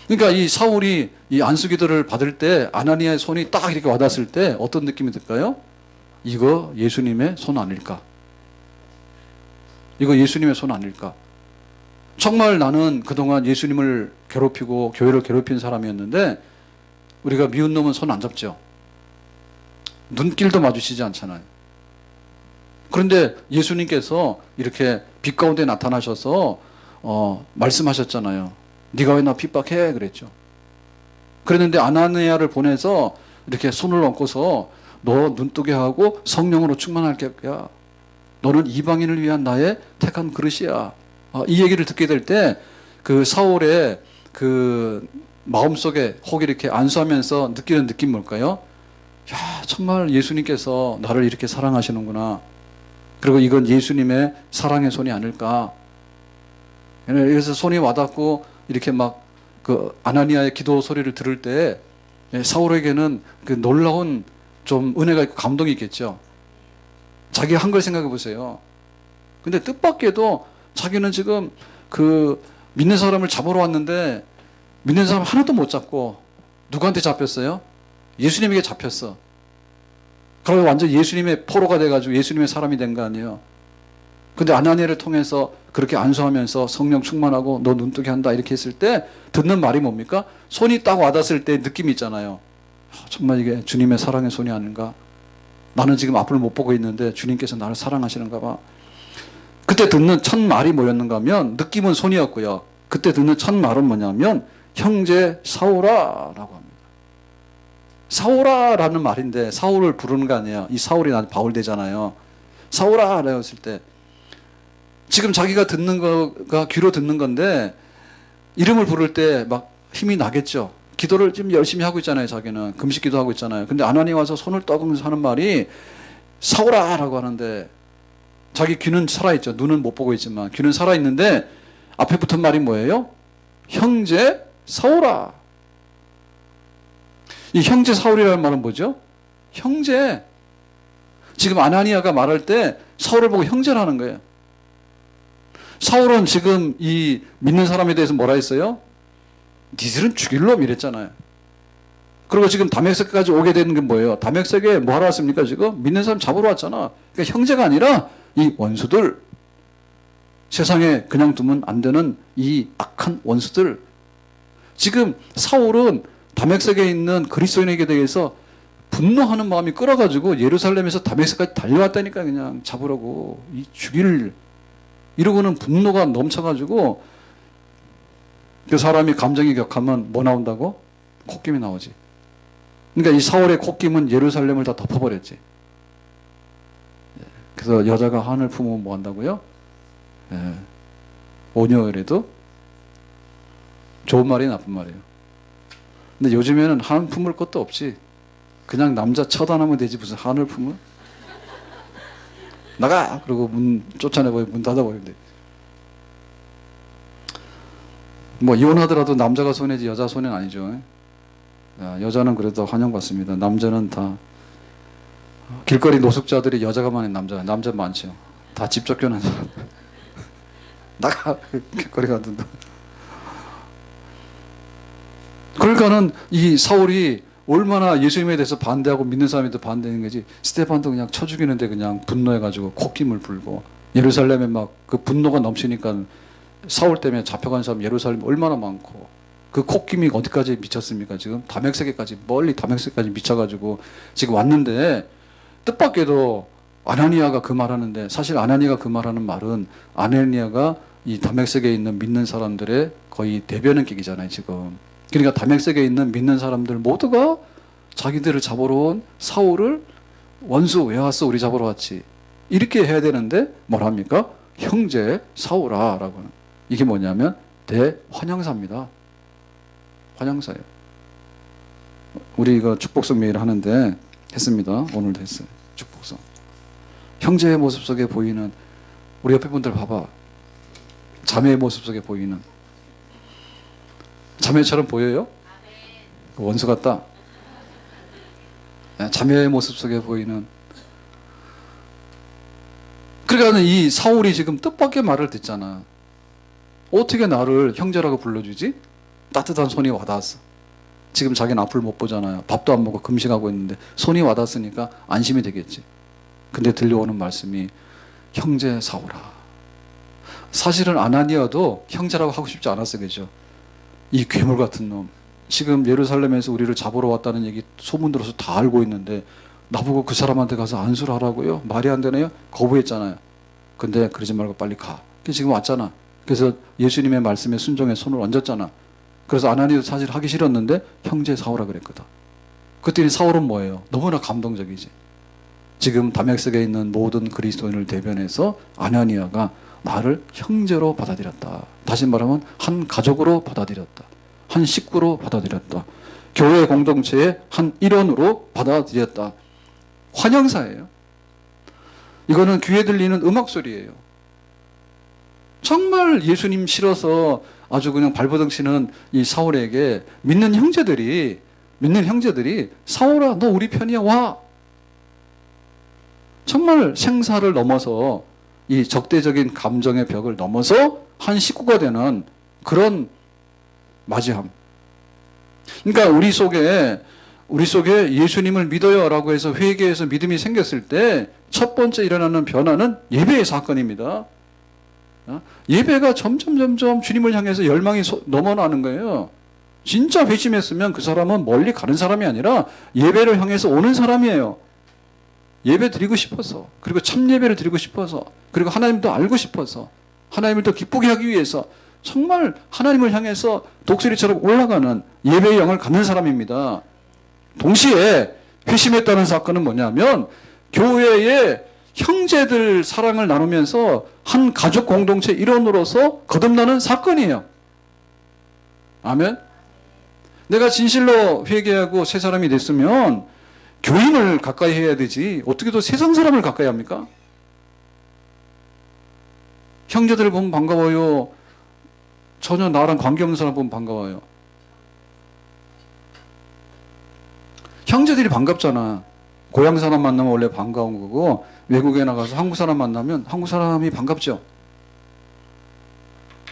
그러니까 이 사울이 이 안수 기도를 받을 때 아나니아의 손이 딱 이렇게 와닿았을 때 어떤 느낌이 들까요? 이거 예수님의 손 아닐까? 이거 예수님의 손 아닐까? 정말 나는 그동안 예수님을 괴롭히고 교회를 괴롭힌 사람이었는데 우리가 미운 놈은 손 안 잡죠. 눈길도 마주치지 않잖아요. 그런데 예수님께서 이렇게 빛 가운데 나타나셔서 말씀하셨잖아요. 네가 왜 나 핍박해? 그랬죠. 그랬는데 아나니아를 보내서 이렇게 손을 얹고서 너 눈뜨게 하고 성령으로 충만할 거야. 너는 이방인을 위한 나의 택한 그릇이야. 이 얘기를 듣게 될 때 그 사울의 그 마음속에 혹 이렇게 안수하면서 느끼는 느낌 뭘까요? 야, 정말 예수님께서 나를 이렇게 사랑하시는구나. 그리고 이건 예수님의 사랑의 손이 아닐까. 그래서 손이 와닿고 이렇게 막 그 아나니아의 기도 소리를 들을 때 사울에게는 그 놀라운 좀 은혜가 있고 감동이 있겠죠. 자기가 한 걸 생각해 보세요. 근데 뜻밖에도 자기는 지금 그 믿는 사람을 잡으러 왔는데 믿는 사람 하나도 못 잡고 누구한테 잡혔어요? 예수님에게 잡혔어. 그러면 완전 예수님의 포로가 돼가지고 예수님의 사람이 된 거 아니에요. 근데 아나니아를 통해서 그렇게 안수하면서 성령 충만하고 너 눈뜨게 한다 이렇게 했을 때 듣는 말이 뭡니까? 손이 딱 와닿았을 때 느낌이 있잖아요. 정말 이게 주님의 사랑의 손이 아닌가? 나는 지금 앞을 못 보고 있는데 주님께서 나를 사랑하시는가 봐. 그때 듣는 첫 말이 뭐였는가 하면 느낌은 손이었고요. 그때 듣는 첫 말은 뭐냐면 형제 사울아 라고 합니다. 사울아 라는 말인데 사울을 부르는 거 아니에요. 이 사울이 난 바울 되잖아요. 사울아 라고 했을 때 지금 자기가 듣는 거가 귀로 듣는 건데 이름을 부를 때 막 힘이 나겠죠. 기도를 지금 열심히 하고 있잖아요. 자기는 금식 기도하고 있잖아요. 근데 아나니아 와서 손을 떠가면서 하는 말이 사울아 라고 하는데 자기 귀는 살아있죠. 눈은 못 보고 있지만 귀는 살아있는데 앞에 붙은 말이 뭐예요? 형제 사울아. 이 형제 사울이라는 말은 뭐죠? 형제. 지금 아나니아가 말할 때 사울을 보고 형제라는 거예요. 사울은 지금 이 믿는 사람에 대해서 뭐라 했어요? 니들은 죽일 놈 이랬잖아요. 그리고 지금 다메섹까지 오게 되는 게 뭐예요? 다메섹에 뭐 하러 왔습니까? 지금 믿는 사람 잡으러 왔잖아. 그러니까 형제가 아니라 이 원수들, 세상에 그냥 두면 안 되는 이 악한 원수들. 지금 사울은 다메섹에 있는 그리스도인에게 대해서 분노하는 마음이 끌어가지고 예루살렘에서 다메섹까지 달려왔다니까. 그냥 잡으려고 죽일 이러고는 분노가 넘쳐가지고 그 사람이 감정이 격하면 뭐 나온다고? 콧김이 나오지. 그러니까 이 사울의 콧김은 예루살렘을 다 덮어버렸지. 그래서 여자가 한을 품으면 뭐 한다고요? 오녀이래도 좋은 말이 나쁜 말이에요. 근데 요즘에는 한 품을 것도 없지. 그냥 남자 처단하면 되지 무슨 한을 품을? 나가! 그리고 문 쫓아내버리고 문 닫아버리면 돼. 뭐 이혼하더라도 남자가 손해지 여자 손해는 아니죠. 여자는 그래도 환영받습니다. 남자는 다 길거리 노숙자들이 여자가 많은 남자 많죠. 다 집 쫓겨난 사람. 나가! 길거리 가든다. 그러니까는 이 사울이 얼마나 예수님에 대해서 반대하고 믿는 사람한테 반대하는 거지. 스테반도 그냥 쳐 죽이는데 그냥 분노해가지고 콧김을 불고 예루살렘에 막 그 분노가 넘치니까 사울 때문에 잡혀간 사람 예루살렘 얼마나 많고 그 콧김이 어디까지 미쳤습니까? 지금 다맥세계까지 멀리 다맥세계까지 미쳐가지고 지금 왔는데 뜻밖에도 아나니아가 그 말하는데 사실 아나니아가 그 말하는 말은 아나니아가 이 다맥세계에 있는 믿는 사람들의 거의 대변인격이잖아요 지금. 그러니까 다맥세계에 있는 믿는 사람들 모두가 자기들을 잡으러 온 사울을 원수 왜 왔어 우리 잡으러 왔지 이렇게 해야 되는데 뭐랍니까? 형제 사울아 라고는 이게 뭐냐면 대환영사입니다. 환영사예요. 우리 이거 축복성 매일 하는데 했습니다. 오늘도 했어요. 축복성. 형제의 모습 속에 보이는 우리 옆에 분들 봐봐. 자매의 모습 속에 보이는 자매처럼 보여요? 원수 같다. 자매의 모습 속에 보이는. 그러니까 이 사울이 지금 뜻밖의 말을 듣잖아. 어떻게 나를 형제라고 불러주지? 따뜻한 손이 와닿았어. 지금 자기는 앞을 못 보잖아요. 밥도 안 먹고 금식하고 있는데 손이 와닿았으니까 안심이 되겠지. 근데 들려오는 말씀이 형제 사울아. 사실은 아나니아도 형제라고 하고 싶지 않았어요. 그죠? 이 괴물 같은 놈. 지금 예루살렘에서 우리를 잡으러 왔다는 얘기 소문 들어서 다 알고 있는데 나보고 그 사람한테 가서 안수를 하라고요? 말이 안 되네요? 거부했잖아요. 근데 그러지 말고 빨리 가. 지금 왔잖아. 그래서 예수님의 말씀에 순종해 손을 얹었잖아. 그래서 아나니아도 사실 하기 싫었는데 형제 사울아 그랬거든. 그랬더니 사울은 뭐예요? 너무나 감동적이지. 지금 다맥섹에 있는 모든 그리스도인을 대변해서 아나니아가 나를 형제로 받아들였다. 다시 말하면 한 가족으로 받아들였다. 한 식구로 받아들였다. 교회 공동체의 한 일원으로 받아들였다. 환영사예요. 이거는 귀에 들리는 음악 소리예요. 정말 예수님 싫어서 아주 그냥 발버둥 치는 이 사울에게 믿는 형제들이 사울아 너 우리 편이야 와. 정말 생사를 넘어서 이 적대적인 감정의 벽을 넘어서 한 식구가 되는 그런 맞이함. 그러니까 우리 속에 예수님을 믿어요라고 해서 회개해서 믿음이 생겼을 때 첫 번째 일어나는 변화는 예배의 사건입니다. 예배가 점점 주님을 향해서 열망이 넘어나는 거예요. 진짜 회심했으면 그 사람은 멀리 가는 사람이 아니라 예배를 향해서 오는 사람이에요. 예배 드리고 싶어서, 그리고 참 예배를 드리고 싶어서, 그리고 하나님도 알고 싶어서, 하나님을 더 기쁘게 하기 위해서 정말 하나님을 향해서 독수리처럼 올라가는 예배의 영을 갖는 사람입니다. 동시에 회심했다는 사건은 뭐냐면 교회의 형제들 사랑을 나누면서 한 가족 공동체 일원으로서 거듭나는 사건이에요. 아멘. 내가 진실로 회개하고 새 사람이 됐으면 교인을 가까이 해야 되지 어떻게 또 세상 사람을 가까이 합니까? 형제들을 보면 반가워요. 전혀 나랑 관계없는 사람 보면 반가워요. 형제들이 반갑잖아. 고향 사람 만나면 원래 반가운 거고 외국에 나가서 한국 사람 만나면 한국 사람이 반갑죠.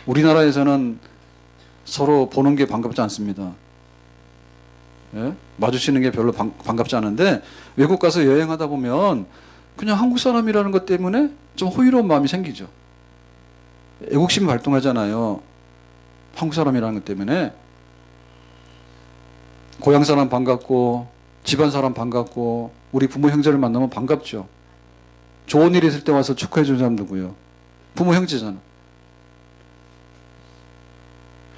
우리나라에서는 서로 보는 게 반갑지 않습니다. 예? 마주치는 게 별로 반갑지 않은데 외국 가서 여행하다 보면 그냥 한국 사람이라는 것 때문에 좀 호의로운 마음이 생기죠. 애국심이 발동하잖아요. 한국 사람이라는 것 때문에. 고향 사람 반갑고 집안 사람 반갑고 우리 부모 형제를 만나면 반갑죠. 좋은 일 있을 때 와서 축하해 주는 사람 누구예요? 부모 형제잖아.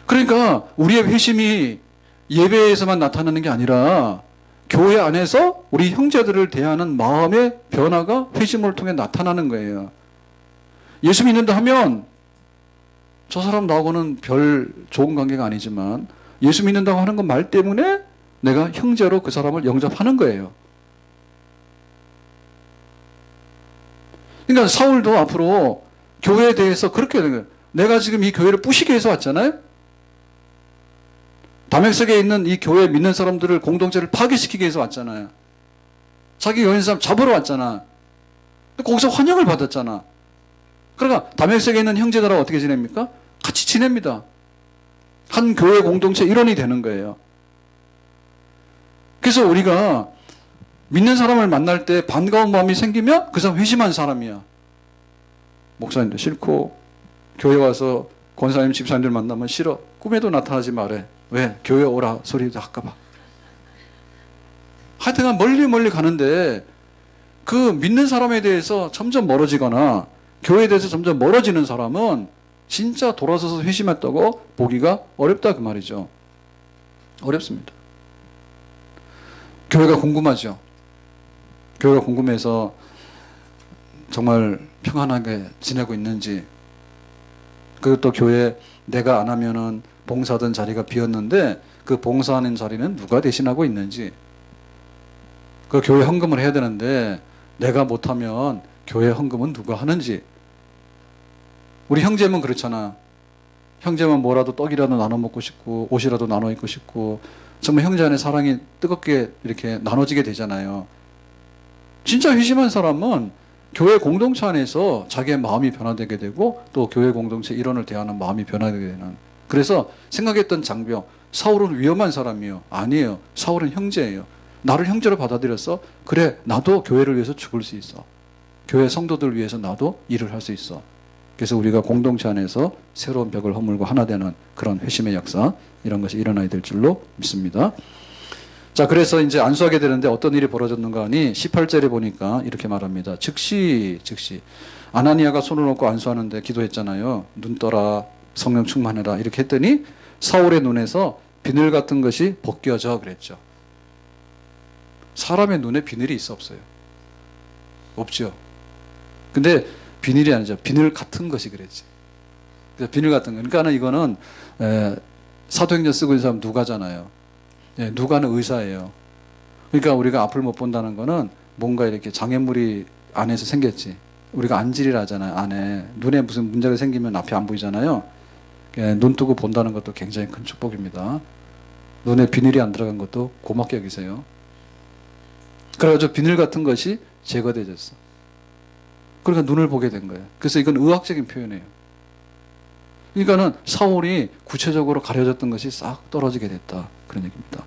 그러니까 우리의 회심이 예배에서만 나타나는 게 아니라 교회 안에서 우리 형제들을 대하는 마음의 변화가 회심을 통해 나타나는 거예요. 예수 믿는다 하면 저 사람 나하고는 별 좋은 관계가 아니지만 예수 믿는다고 하는 건 말 때문에 내가 형제로 그 사람을 영접하는 거예요. 그러니까 사울도 앞으로 교회에 대해서 그렇게 되는 거예요. 내가 지금 이 교회를 부시기 위해서 왔잖아요. 다맥섹에 있는 이 교회 믿는 사람들을 공동체를 파괴시키기 위해서 왔잖아요. 자기 교회 사람 잡으러 왔잖아. 거기서 환영을 받았잖아. 그러니까 다맥섹에 있는 형제들하고 어떻게 지냅니까? 같이 지냅니다. 한 교회 공동체 일원이 되는 거예요. 그래서 우리가 믿는 사람을 만날 때 반가운 마음이 생기면 그 사람 회심한 사람이야. 목사님도 싫고 교회 와서 권사님 집사님들 만나면 싫어. 꿈에도 나타나지 말해. 왜? 교회 오라 소리도 할까봐. 하여튼간 멀리 가는데 그 믿는 사람에 대해서 점점 멀어지거나 교회에 대해서 점점 멀어지는 사람은 진짜 돌아서서 회심했다고 보기가 어렵다 그 말이죠. 어렵습니다. 교회가 궁금하죠. 교회가 궁금해서 정말 평안하게 지내고 있는지, 그리고 또 교회 내가 안 하면은 봉사하던 자리가 비었는데 그 봉사하는 자리는 누가 대신하고 있는지, 그 교회 헌금을 해야 되는데 내가 못하면 교회 헌금은 누가 하는지. 우리 형제면 그렇잖아. 형제면 뭐라도 떡이라도 나눠 먹고 싶고 옷이라도 나눠 입고 싶고 정말 형제 안에 사랑이 뜨겁게 이렇게 나눠지게 되잖아요. 진짜 회심한 사람은 교회 공동체 안에서 자기의 마음이 변화되게 되고 또 교회 공동체 일원을 대하는 마음이 변화되게 되는. 그래서 생각했던 장병, 사울은 위험한 사람이에요. 아니에요. 사울은 형제예요. 나를 형제로 받아들였어. 그래, 나도 교회를 위해서 죽을 수 있어. 교회 성도들 위해서 나도 일을 할 수 있어. 그래서 우리가 공동체 안에서 새로운 벽을 허물고 하나 되는 그런 회심의 역사, 이런 것이 일어나야 될 줄로 믿습니다. 자, 그래서 이제 안수하게 되는데 어떤 일이 벌어졌는가 하니 18절에 보니까 이렇게 말합니다. 즉시 아나니아가 손을 놓고 안수하는데 기도했잖아요. 눈 떠라, 성령 충만해라 이렇게 했더니 사울의 눈에서 비늘 같은 것이 벗겨져 그랬죠. 사람의 눈에 비늘이 있어 없어요? 없죠. 근데 비늘이 아니죠. 비늘 같은 것이 그랬지. 비늘 같은 거. 그러니까는 이거는 사도행전 쓰고 있는 사람 누가잖아요. 누가는 의사예요. 그러니까 우리가 앞을 못 본다는 거는 뭔가 이렇게 장애물이 안에서 생겼지. 우리가 안질이라 하잖아요. 안에 눈에 무슨 문제가 생기면 앞이 안 보이잖아요. 눈 뜨고 본다는 것도 굉장히 큰 축복입니다. 눈에 비늘이 안 들어간 것도 고맙게 여기세요. 그래가지고 비늘 같은 것이 제거되졌어. 그러니까 눈을 보게 된 거예요. 그래서 이건 의학적인 표현이에요. 그러니까는 사울이 구체적으로 가려졌던 것이 싹 떨어지게 됐다. 그런 얘기입니다.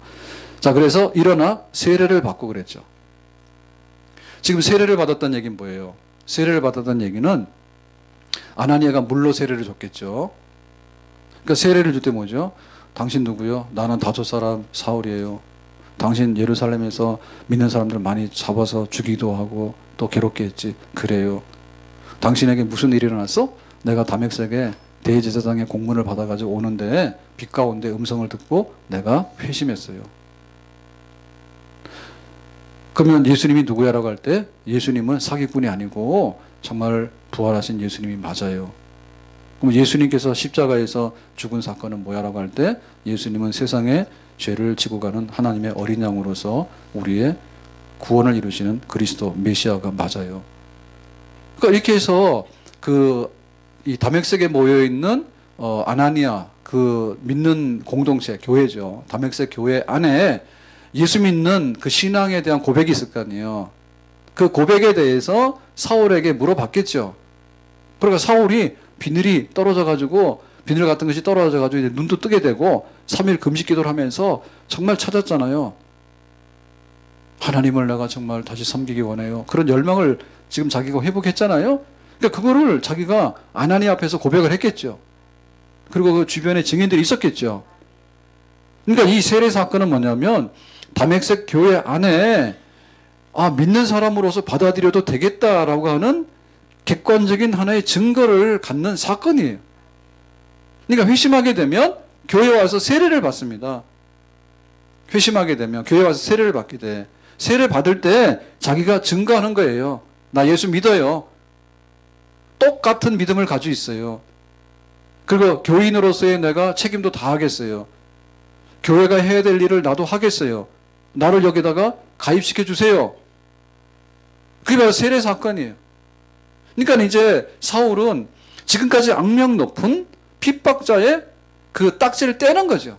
자, 그래서 일어나 세례를 받고 그랬죠. 지금 세례를 받았다는 얘기는 뭐예요? 세례를 받았다는 얘기는 아나니아가 물로 세례를 줬겠죠. 그러니까 세례를 줄 때 뭐죠? 당신 누구요? 나는 다소 사람 사울이에요. 당신 예루살렘에서 믿는 사람들 많이 잡아서 죽이기도 하고 또 괴롭게 했지. 그래요. 당신에게 무슨 일이 일어났어? 내가 다메섹에 대제사장의 공문을 받아가지고 오는데 빛 가운데 음성을 듣고 내가 회심했어요. 그러면 예수님이 누구야라고 할 때 예수님은 사기꾼이 아니고 정말 부활하신 예수님이 맞아요. 그럼 예수님께서 십자가에서 죽은 사건은 뭐야라고 할 때 예수님은 세상에 죄를 지고 가는 하나님의 어린 양으로서 우리의 구원을 이루시는 그리스도 메시아가 맞아요. 그러니까 이렇게 해서 이 다메섹에 모여 있는 아나니아 그 믿는 공동체 교회죠. 다메섹 교회 안에 예수 믿는 그 신앙에 대한 고백이 있을 거 아니에요. 그 고백에 대해서 사울에게 물어봤겠죠. 그러니까 사울이 비늘이 떨어져가지고 비늘 같은 것이 떨어져가지고 이제 눈도 뜨게 되고 3일 금식 기도를 하면서 정말 찾았잖아요. 하나님을 내가 정말 다시 섬기기 원해요. 그런 열망을 지금 자기가 회복했잖아요. 그러니까 그거를 자기가 아나니아 앞에서 고백을 했겠죠. 그리고 그 주변에 증인들이 있었겠죠. 그러니까 이 세례 사건은 뭐냐면 다메섹 교회 안에 믿는 사람으로서 받아들여도 되겠다라고 하는 객관적인 하나의 증거를 갖는 사건이에요. 그러니까 회심하게 되면 교회에 와서 세례를 받습니다. 회심하게 되면 교회에 와서 세례를 받게 돼. 세례 받을 때 자기가 증거하는 거예요. 나 예수 믿어요. 똑같은 믿음을 가지고 있어요. 그리고 교인으로서의 내가 책임도 다 하겠어요. 교회가 해야 될 일을 나도 하겠어요. 나를 여기다가 가입시켜 주세요. 그게 바로 세례 사건이에요. 그러니까 이제 사울은 지금까지 악명 높은 핍박자의 그 딱지를 떼는 거죠.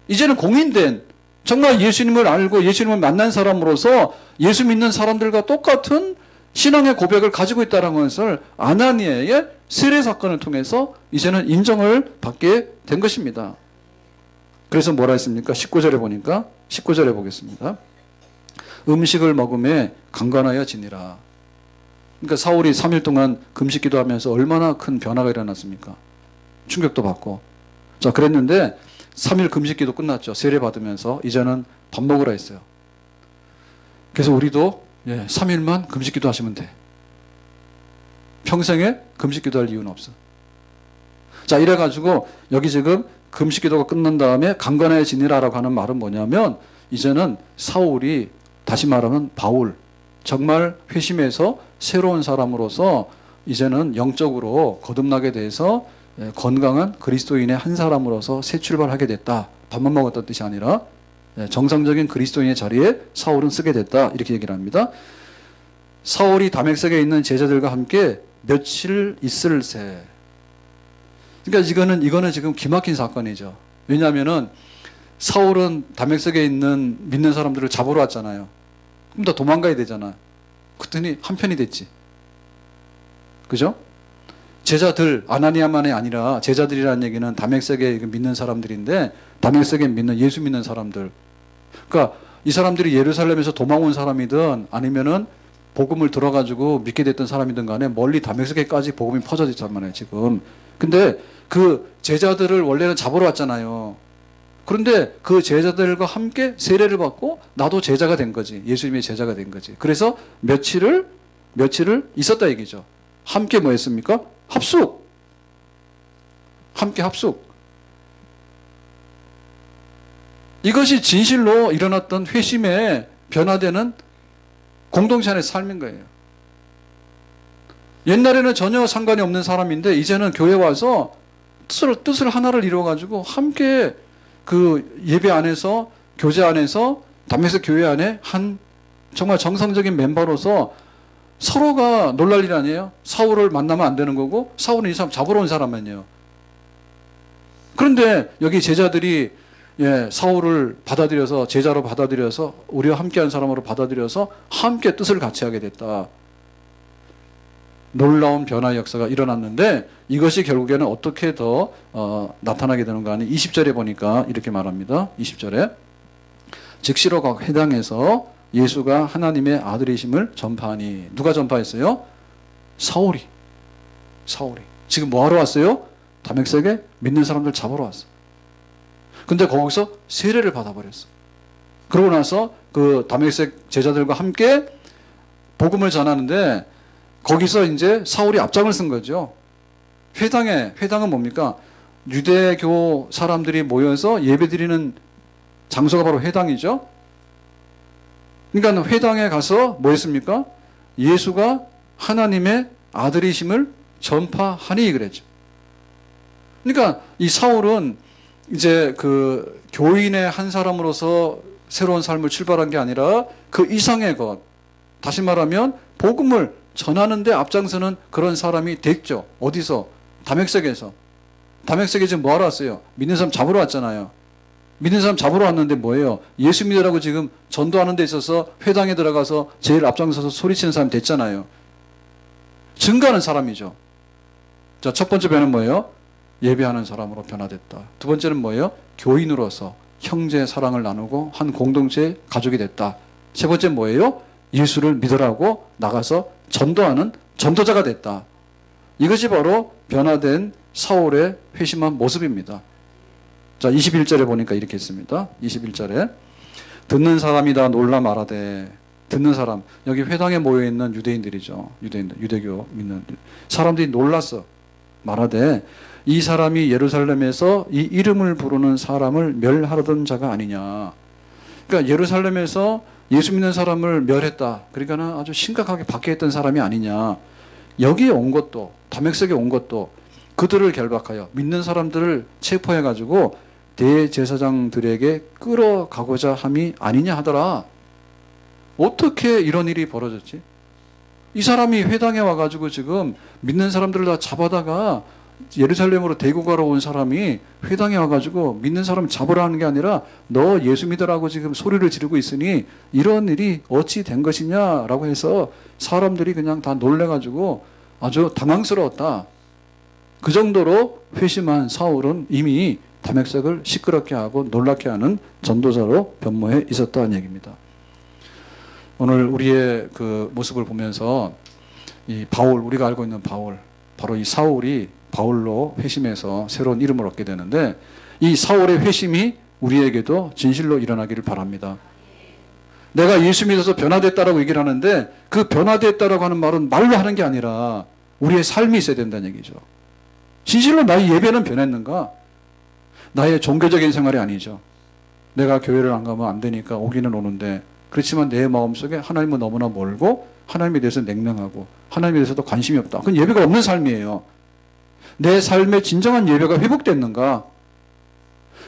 이제는 공인된 정말 예수님을 알고 예수님을 만난 사람으로서 예수 믿는 사람들과 똑같은 신앙의 고백을 가지고 있다는 것을 아나니아의 세례 사건을 통해서 이제는 인정을 받게 된 것입니다. 그래서 뭐라 했습니까? 19절에 보니까 19절에 보겠습니다. 음식을 먹음에 강건하여 지니라. 그러니까 사울이 3일 동안 금식 기도하면서 얼마나 큰 변화가 일어났습니까? 충격도 받고. 자, 그랬는데 3일 금식 기도 끝났죠. 세례 받으면서 이제는 밥 먹으라 했어요. 그래서 우리도 3일만 금식 기도 하시면 돼. 평생에 금식 기도할 이유는 없어. 자, 이래가지고 여기 지금 금식 기도가 끝난 다음에 강건하여 지니라라고 하는 말은 뭐냐면 이제는 사울이 다시 말하면 바울 정말 회심해서 새로운 사람으로서 이제는 영적으로 거듭나게 돼서 건강한 그리스도인의 한 사람으로서 새 출발하게 됐다. 밥만 먹었다는 뜻이 아니라 정상적인 그리스도인의 자리에 사울은 쓰게 됐다. 이렇게 얘기를 합니다. 사울이 다메섹에 있는 제자들과 함께 며칠 있을새. 그러니까 이거는 지금 기막힌 사건이죠. 왜냐하면은 사울은 다메섹에 있는 믿는 사람들을 잡으러 왔잖아요. 그럼 다 도망가야 되잖아. 그랬더니 한편이 됐지. 그죠? 제자들, 아나니아만이 아니라 제자들이라는 얘기는 다메섹에 믿는 사람들인데 다메섹에 믿는 예수 믿는 사람들. 그러니까 이 사람들이 예루살렘에서 도망온 사람이든 아니면은 복음을 들어가지고 믿게 됐던 사람이든 간에 멀리 다메섹에까지 복음이 퍼져있단 말이에요, 지금. 근데 그 제자들을 원래는 잡으러 왔잖아요. 그런데 그 제자들과 함께 세례를 받고 나도 제자가 된 거지. 예수님의 제자가 된 거지. 그래서 며칠을 있었다 얘기죠. 함께 뭐 했습니까? 합숙. 함께 합숙. 이것이 진실로 일어났던 회심에 변화되는 공동체 안의 삶인 거예요. 옛날에는 전혀 상관이 없는 사람인데 이제는 교회 와서 뜻을 하나를 이루어가지고 함께 그 예배 안에서 교제 안에서 다메섹 교회 안에 한 정말 정상적인 멤버로서 서로가 놀랄 일 아니에요? 사울을 만나면 안 되는 거고 사울은 이 사람 잡으러 온 사람 아니에요. 그런데 여기 제자들이 사울을 받아들여서 제자로 받아들여서 우리와 함께한 사람으로 받아들여서 함께 뜻을 같이 하게 됐다. 놀라운 변화의 역사가 일어났는데 이것이 결국에는 어떻게 더 나타나게 되는가 하니 20절에 보니까 이렇게 말합니다. 20절에 즉시로 각 회당에서 예수가 하나님의 아들이심을 전파하니. 누가 전파했어요? 사울이. 지금 뭐 하러 왔어요? 다메섹에 믿는 사람들 잡으러 왔어. 근데 거기서 세례를 받아버렸어. 그러고 나서 그 다메섹 제자들과 함께 복음을 전하는데 거기서 이제 사울이 앞장을 쓴 거죠. 회당은 뭡니까? 유대교 사람들이 모여서 예배드리는 장소가 바로 회당이죠. 그러니까 회당에 가서 뭐 했습니까? 예수가 하나님의 아들이심을 전파하니 그랬죠. 그러니까 이 사울은 이제 그 교인의 한 사람으로서 새로운 삶을 출발한 게 아니라 그 이상의 것, 다시 말하면 복음을 전하는데 앞장서는 그런 사람이 됐죠. 어디서? 다메섹에서. 다메섹에 지금 뭐 하러 왔어요? 믿는 사람 잡으러 왔잖아요. 믿는 사람 잡으러 왔는데 뭐예요? 예수 믿으라고 지금 전도하는 데 있어서 회당에 들어가서 제일 앞장서서 소리치는 사람이 됐잖아요. 증거하는 사람이죠. 자, 첫 번째 변화는 뭐예요? 예배하는 사람으로 변화됐다. 두 번째는 뭐예요? 교인으로서 형제의 사랑을 나누고 한 공동체의 가족이 됐다. 세 번째는 뭐예요? 예수를 믿으라고 나가서 전도하는 전도자가 됐다. 이것이 바로 변화된 사울의 회심한 모습입니다. 자, 21절에 보니까 이렇게 했습니다. 21절에 듣는 사람이 다 놀라 말하되. 듣는 사람, 여기 회당에 모여있는 유대인들이죠. 유대교 믿는 사람들이 놀랐어. 말하되 이 사람이 예루살렘에서 이 이름을 부르는 사람을 멸하려던 자가 아니냐. 그러니까 예루살렘에서 예수 믿는 사람을 멸했다. 그러니까 아주 심각하게 박해했던 사람이 아니냐. 여기에 온 것도, 다메섹에 온 것도 그들을 결박하여 믿는 사람들을 체포해가지고 대제사장들에게 끌어가고자 함이 아니냐 하더라. 어떻게 이런 일이 벌어졌지? 이 사람이 회당에 와가지고 지금 믿는 사람들을 다 잡아다가 예루살렘으로 데리고 가러 온 사람이 회당에 와가지고 믿는 사람 잡으라 하는 게 아니라 너 예수 믿으라고 지금 소리를 지르고 있으니 이런 일이 어찌 된 것이냐라고 해서 사람들이 그냥 다 놀래가지고 아주 당황스러웠다. 그 정도로 회심한 사울은 이미 다메섹을 시끄럽게 하고 놀랍게 하는 전도자로 변모해 있었다는 얘기입니다. 오늘 우리의 그 모습을 보면서 이 바울, 우리가 알고 있는 바울, 바로 이 사울이 바울로 회심해서 새로운 이름을 얻게 되는데, 이 사울의 회심이 우리에게도 진실로 일어나기를 바랍니다. 내가 예수 믿어서 변화됐다라고 얘기를 하는데, 그 변화됐다라고 하는 말은 말로 하는 게 아니라 우리의 삶이 있어야 된다는 얘기죠. 진실로 나의 예배는 변했는가? 나의 종교적인 생활이 아니죠. 내가 교회를 안 가면 안 되니까 오기는 오는데, 그렇지만 내 마음속에 하나님은 너무나 멀고 하나님에 대해서 냉랭하고 하나님에 대해서도 관심이 없다. 그건 예배가 없는 삶이에요. 내 삶의 진정한 예배가 회복됐는가?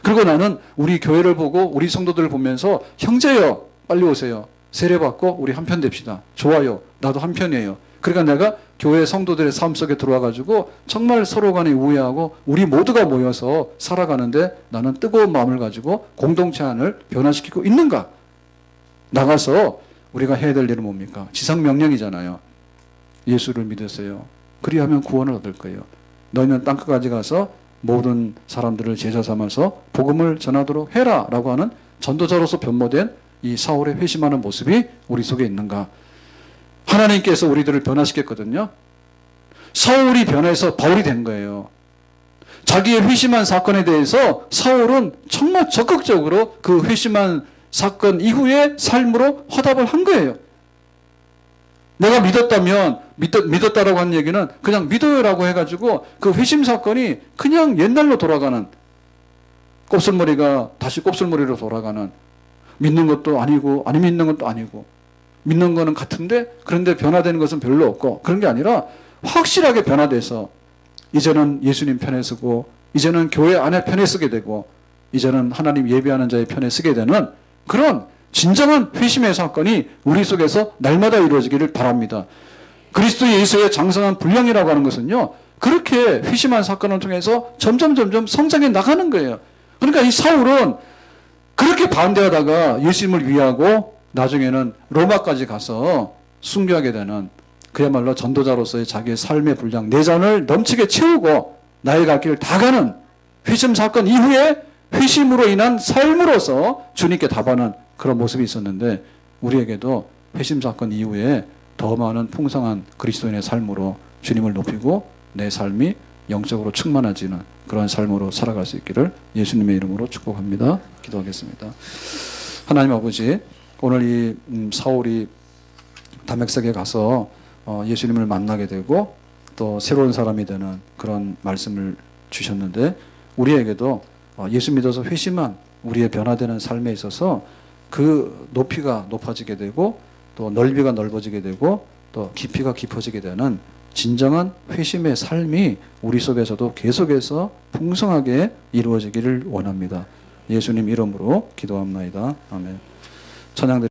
그리고 나는 우리 교회를 보고 우리 성도들을 보면서, 형제요, 빨리 오세요. 세례받고 우리 한편 됩시다. 좋아요. 나도 한편이에요. 그러니까 내가 교회 성도들의 삶 속에 들어와가지고 정말 서로 간에 우애하고 우리 모두가 모여서 살아가는데 나는 뜨거운 마음을 가지고 공동체 안을 변화시키고 있는가? 나가서 우리가 해야 될 일은 뭡니까? 지상명령이잖아요. 예수를 믿으세요. 그리하면 구원을 얻을 거예요. 너희는 땅끝까지 가서 모든 사람들을 제자 삼아서 복음을 전하도록 해라 라고 하는 전도자로서 변모된 이 사울의 회심하는 모습이 우리 속에 있는가? 하나님께서 우리들을 변화시켰거든요. 사울이 변해서 바울이 된 거예요. 자기의 회심한 사건에 대해서 사울은 정말 적극적으로 그 회심한 사건 이후의 삶으로 화답을 한 거예요. 내가 믿었다면, 믿었다라고 하는 얘기는 그냥 믿어요라고 해가지고 그 회심 사건이 그냥 옛날로 돌아가는, 곱슬머리가 다시 곱슬머리로 돌아가는, 믿는 것도 아니고 안 믿는 것도 아니고, 믿는 거는 같은데 그런데 변화되는 것은 별로 없고, 그런 게 아니라 확실하게 변화돼서 이제는 예수님 편에 서고, 이제는 교회 안에 편에 서게 되고, 이제는 하나님 예배하는 자의 편에 서게 되는 그런 진정한 회심의 사건이 우리 속에서 날마다 이루어지기를 바랍니다. 그리스도 예수의 장성한 분량이라고 하는 것은요, 그렇게 회심한 사건을 통해서 점점 성장해 나가는 거예요. 그러니까 이 사울은 그렇게 반대하다가 예수님을 위하고 나중에는 로마까지 가서 순교하게 되는, 그야말로 전도자로서의 자기의 삶의 분량, 내 잔을 넘치게 채우고 나의 갈 길을 다 가는 회심 사건 이후에 회심으로 인한 삶으로서 주님께 답하는 그런 모습이 있었는데, 우리에게도 회심 사건 이후에 더 많은 풍성한 그리스도인의 삶으로 주님을 높이고 내 삶이 영적으로 충만해지는 그런 삶으로 살아갈 수 있기를 예수님의 이름으로 축복합니다. 기도하겠습니다. 하나님 아버지, 오늘 이 사울이 다메섹에 가서 예수님을 만나게 되고 또 새로운 사람이 되는 그런 말씀을 주셨는데, 우리에게도 예수 믿어서 회심한 우리의 변화되는 삶에 있어서 그 높이가 높아지게 되고 또 넓이가 넓어지게 되고 또 깊이가 깊어지게 되는 진정한 회심의 삶이 우리 속에서도 계속해서 풍성하게 이루어지기를 원합니다. 예수님 이름으로 기도합나이다. 아멘. 찬양